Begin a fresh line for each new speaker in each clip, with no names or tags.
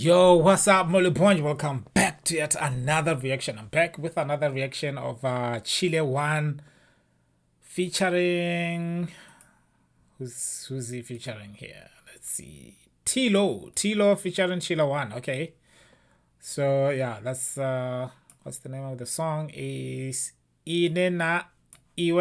Yo, what's up, Molly Point? Welcome back to yet another reaction. I'm back with another reaction of Chile 1 featuring who's he featuring here? Let's see. TLow featuring Chile 1. Okay. So yeah, that's what's the name of the song? Is Ine You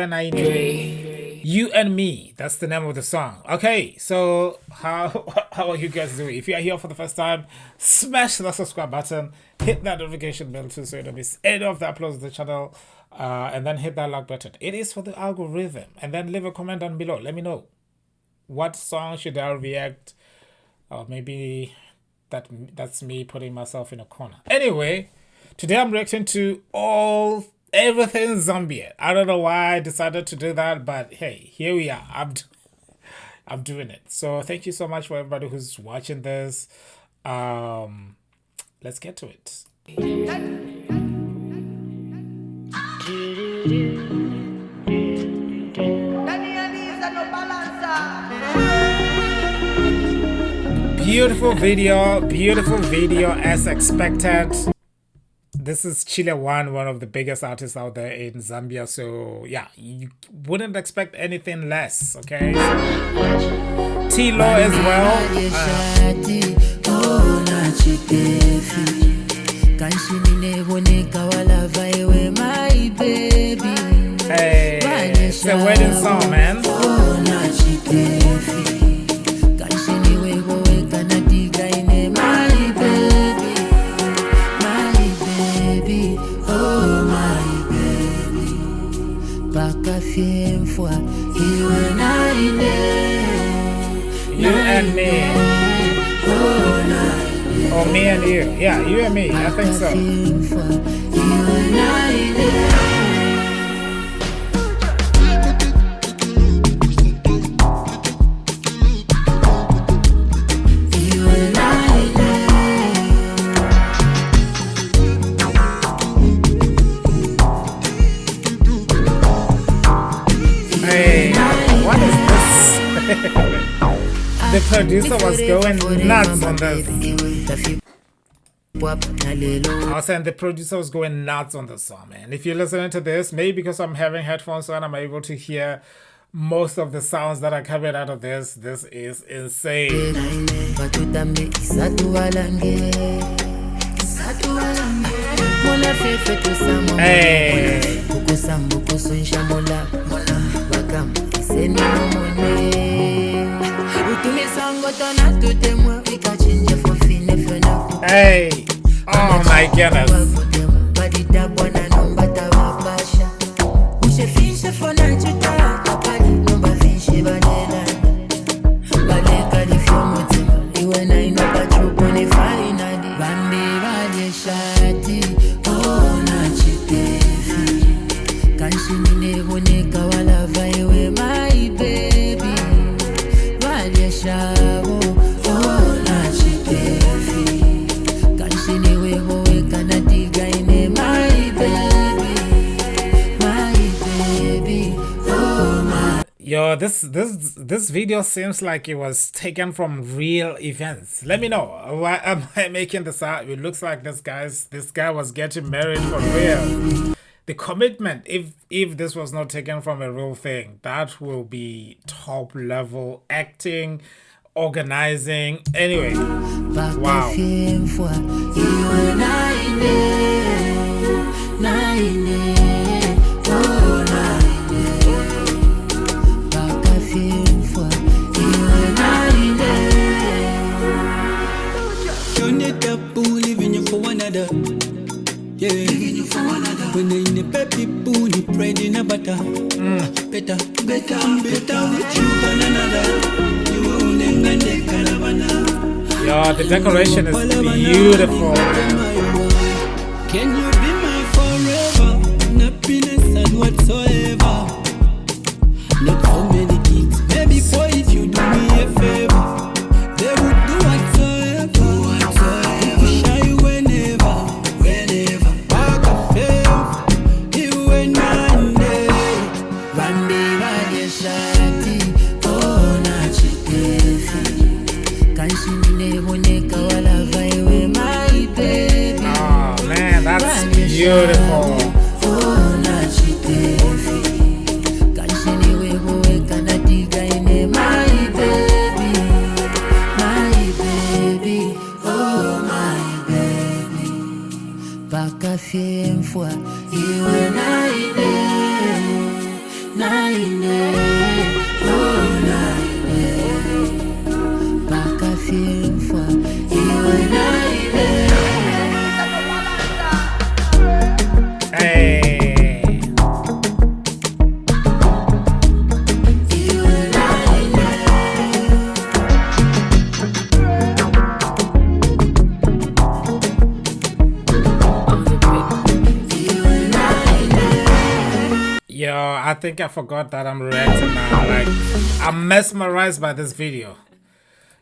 and Me. That's the name of the song. Okay, so how are you guys doing? If you are here for the first time, smash the subscribe button, hit that notification bell too so you don't miss any of the uploads of the channel, and then hit that like button. It is for the algorithm. And then leave a comment down below. Let me know what song should I react, or maybe that's me putting myself in a corner. Anyway, today I'm reacting to everything Zambia. I don't know why I decided to do that, but hey, here we are. I'm doing it. So thank you so much for everybody who's watching this. Let's get to it. Beautiful video as expected. This is Chile 1, one of the biggest artists out there in Zambia. So yeah, you wouldn't expect anything less, okay? TLow as well. Hey, it's a wedding song, man. You and me. Or me and you. Yeah, you and me. I think so. Hey, what is this? The producer was going nuts on this. I was saying the producer was going nuts on this song, man. If you're listening to this, maybe because I'm having headphones on, I'm able to hear most of the sounds that are coming out of this. This is insane. Hey. Hey, oh my goodness. Yo, this video seems like it was taken from real events. Let me know. Why am I making this out? It looks like this guy was getting married for real. The commitment, if this was not taken from a real thing, that will be top level acting, organizing. Anyway, wow.
Yeah, when they in the baby booty, praying in a butter. Better with you than another. You own and the caravana.
Yo, the decoration is beautiful.
Can you be my forever? Happiness and whatsoever. Not so many kids. Maybe boy, if you do me a favor, they would do whatsoever. Shy whenever. Back of fame, you and I. Rambi Shati, oh, Nachi. Kanshi Nile Boneka Wala Vaiwe.
Beautiful. Hey. Yo, I think I forgot that I'm reacting now. Like, I'm mesmerized by this video.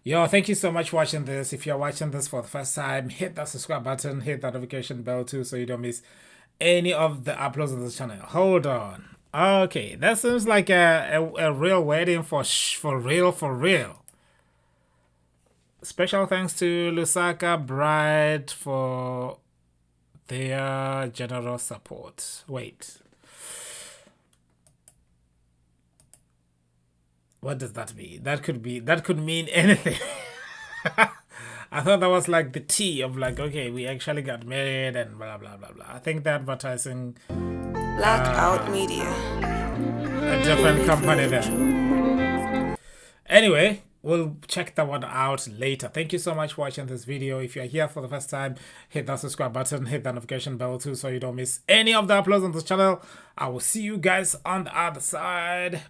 Yo, thank you so much for watching this. If you're watching this for the first time, hit that subscribe button, hit that notification bell too, so you don't miss any of the uploads on this channel. Hold on. Okay, that seems like a real wedding for real. Special thanks to Lusaka Bride for their generous support. Wait. What does that mean? That could mean anything. I thought that was like the tea of like, okay, we actually got married and blah blah blah blah. I think they're advertising
Blackout Media,
a different company there. Anyway, we'll check that one out later. Thank you so much for watching this video. If you're here for the first time, hit that subscribe button, hit that notification bell too, so you don't miss any of the uploads on this channel. I will see you guys on the other side.